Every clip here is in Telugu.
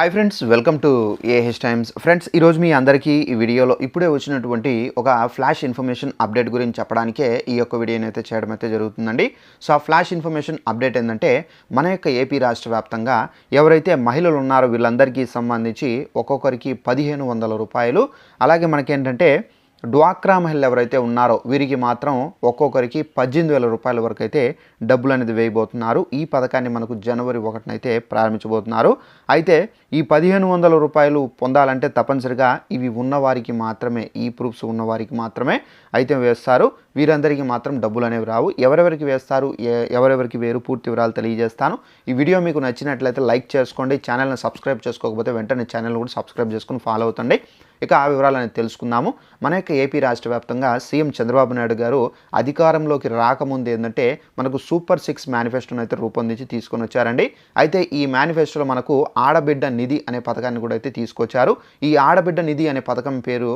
Hi friends, welcome to AH times. Friends, ఈరోజు మీ అందరికీ ఈ వీడియోలో ఇప్పుడే వచ్చినటువంటి ఒక ఫ్లాష్ ఇన్ఫర్మేషన్ అప్డేట్ గురించి చెప్పడానికే ఈ యొక్క వీడియోని అయితే చేయడం అయితే జరుగుతుందండి. సో ఆ ఫ్లాష్ ఇన్ఫర్మేషన్ అప్డేట్ ఏంటంటే, మన యొక్క ఏపీ రాష్ట్ర వ్యాప్తంగా ఎవరైతే మహిళలు ఉన్నారో వీళ్ళందరికీ సంబంధించి ఒక్కొక్కరికి 1500 రూపాయలు, అలాగే మనకేంటంటే డ్వాక్రా మహిళలు ఎవరైతే ఉన్నారో వీరికి మాత్రం ఒక్కొక్కరికి 18,000 రూపాయల వరకు అయితే డబ్బులు అనేది వేయబోతున్నారు. ఈ పథకాన్ని మనకు జనవరి 1న అయితే ప్రారంభించబోతున్నారు. అయితే ఈ 1500 రూపాయలు పొందాలంటే తప్పనిసరిగా ఇవి ఉన్నవారికి మాత్రమే, ఈ ప్రూఫ్స్ ఉన్నవారికి మాత్రమే అయితే వేస్తారు. వీరందరికీ మాత్రం డబ్బులు అనేవి రావు. ఎవరెవరికి వేస్తారు, ఎవరెవరికి వేరు, పూర్తి వివరాలు తెలియజేస్తాను. ఈ వీడియో మీకు నచ్చినట్లయితే లైక్ చేసుకోండి. ఛానల్ని సబ్స్క్రైబ్ చేసుకోకపోతే వెంటనే ఛానల్ కూడా సబ్స్క్రైబ్ చేసుకుని ఫాలో అవుతండి. ఇక ఆ వివరాలు అనేది తెలుసుకుందాము. మన యొక్క ఏపీ రాష్ట్ర వ్యాప్తంగా సీఎం చంద్రబాబు నాయుడు గారు అధికారంలోకి రాకముందు ఏంటంటే మనకు సూపర్ 6 మేనిఫెస్టోని అయితే రూపొందించి తీసుకొని వచ్చారండి. అయితే ఈ మేనిఫెస్టోలో మనకు ఆడబిడ్డ నిధి అనే పథకాన్ని కూడా అయితే తీసుకొచ్చారు. ఈ ఆడబిడ్డ నిధి అనే పథకం పేరు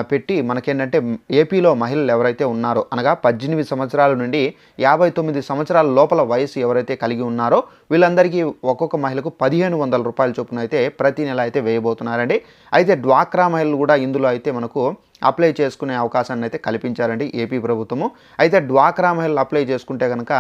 పెట్టి మనకేంటంటే ఏపీలో మహిళలు ఎవరైతే ఉన్నారో, అనగా 18 సంవత్సరాల నుండి 59 సంవత్సరాల లోపల వయసు ఎవరైతే కలిగి ఉన్నారో వీళ్ళందరికీ ఒక్కొక్క మహిళకు 1500 రూపాయల చొప్పున అయితే ప్రతి నెల అయితే వేయబోతున్నారండి. అయితే డ్వాక్రా మహిళలు కూడా ఇందులో అయితే మనకు అప్లై చేసుకునే అవకాశాన్ని అయితే కల్పించారండి ఏపీ ప్రభుత్వము. అయితే డ్వాక్రా మహిళలు అప్లై చేసుకుంటే కనుక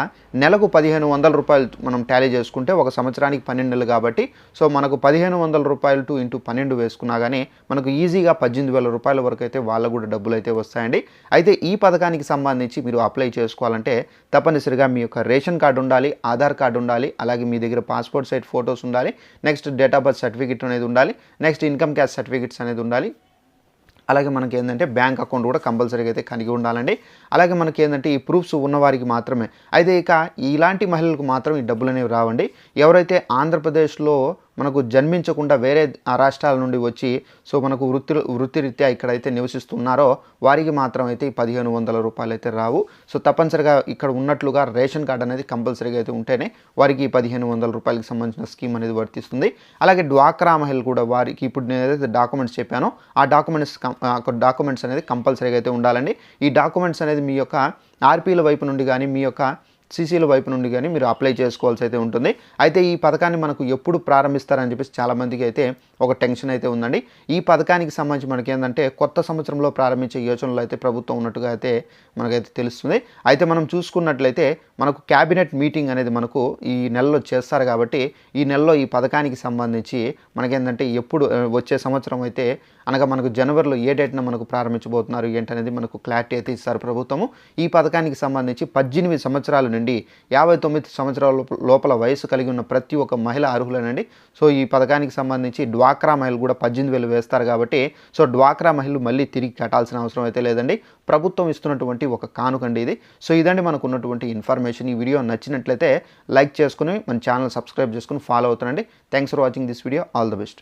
నెలకు 1500 రూపాయలు మనం టాలీ చేసుకుంటే ఒక సంవత్సరానికి 12 నెలలు కాబట్టి, సో మనకు 1500 రూపాయలు 2x12 వేసుకున్నా కానీ మనకు ఈజీగా 18,000 రూపాయల వరకు అయితే వాళ్ళకు కూడా డబ్బులు అయితే వస్తాయండి. అయితే ఈ పథకానికి సంబంధించి మీరు అప్లై చేసుకోవాలంటే తప్పనిసరిగా మీ యొక్క రేషన్ కార్డు ఉండాలి, ఆధార్ కార్డు ఉండాలి, అలాగే మీ దగ్గర పాస్పోర్ట్ సైజ్ ఫొటోస్ ఉండాలి, next date of birth certificate అనేది ఉండాలి, నెక్స్ట్ ఇన్కమ్ ట్యాక్స్ సర్టిఫికేట్స్ అనేది ఉండాలి, అలాగే మనకి ఏంటంటే బ్యాంక్ అకౌంట్ కూడా కంపల్సరీగా అయితే కలిగి ఉండాలండి. అలాగే మనకి ఏంటంటే ఈ ప్రూఫ్స్ ఉన్నవారికి మాత్రమే. అయితే ఇక ఇలాంటి మహిళలకు మాత్రం ఈ డబ్బులు అనేవి రావండి. ఎవరైతే ఆంధ్రప్రదేశ్లో మనకు జన్మించకుండా వేరే రాష్ట్రాల నుండి వచ్చి సో మనకు వృత్తిరీత్యా ఇక్కడైతే నివసిస్తున్నారో వారికి మాత్రం అయితే ఈ 1500 రూపాయలు అయితే రావు. సో తప్పనిసరిగా ఇక్కడ ఉన్నట్లుగా రేషన్ కార్డు అనేది కంపల్సరీగా అయితే ఉంటేనే వారికి 1500 రూపాయలకి సంబంధించిన స్కీమ్ అనేది వర్తిస్తుంది. అలాగే డ్వాక్రా మహిళలు కూడా వారికి ఇప్పుడు నేను ఏదైతే డాక్యుమెంట్స్ చెప్పానో ఆ డాక్యుమెంట్స్ అనేది కంపల్సరీగా అయితే ఉండాలండి. ఈ డాక్యుమెంట్స్ అనేది మీ యొక్క ఆర్పీల వైపు నుండి కానీ మీ యొక్క సీసీల వైపు నుండి కానీ మీరు అప్లై చేసుకోవాల్సి అయితే ఉంటుంది. అయితే ఈ పథకాన్ని మనకు ఎప్పుడు ప్రారంభిస్తారని చెప్పేసి చాలామందికి అయితే ఒక టెన్షన్ అయితే ఉందండి. ఈ పథకానికి సంబంధించి మనకి ఏంటంటే కొత్త సంవత్సరంలో ప్రారంభించే యోచనలో అయితే ప్రభుత్వం ఉన్నట్టుగా అయితే మనకైతే తెలుస్తుంది. అయితే మనం చూసుకున్నట్లయితే మనకు క్యాబినెట్ మీటింగ్ అనేది మనకు ఈ నెలలో చేస్తారు కాబట్టి ఈ నెలలో ఈ పథకానికి సంబంధించి మనకేంటంటే ఎప్పుడు వచ్చే సంవత్సరం అయితే అనగా మనకు జనవరిలో ఏ డేట్న మనకు ప్రారంభించబోతున్నారు ఏంటనేది మనకు క్లారిటీ అయితే ఇస్తారు ప్రభుత్వము. ఈ పథకానికి సంబంధించి 18 సంవత్సరాల నుండి 59 సంవత్సరాల లోపల వయసు కలిగి ఉన్న ప్రతి ఒక్క మహిళ అర్హులేనండి. సో ఈ పథకానికి సంబంధించి డ్వాక్రా మహిళలు కూడా 18,000 వేస్తారు కాబట్టి సో డ్వాక్రా మహిళలు మళ్ళీ తిరిగి కట్టాల్సిన అవసరం అయితే లేదండి. ప్రభుత్వం ఇస్తున్నటువంటి ఒక కానుకండి ఇది. సో ఇదండి మనకు ఉన్నటువంటి ఇన్ఫర్మేషన్. ఈ వీడియో నచ్చినట్లయితే లైక్ చేసుకుని మన ఛానల్ సబ్స్క్రైబ్ చేసుకుని ఫాలో అవుతానండి. Thanks for watching this video. All the best.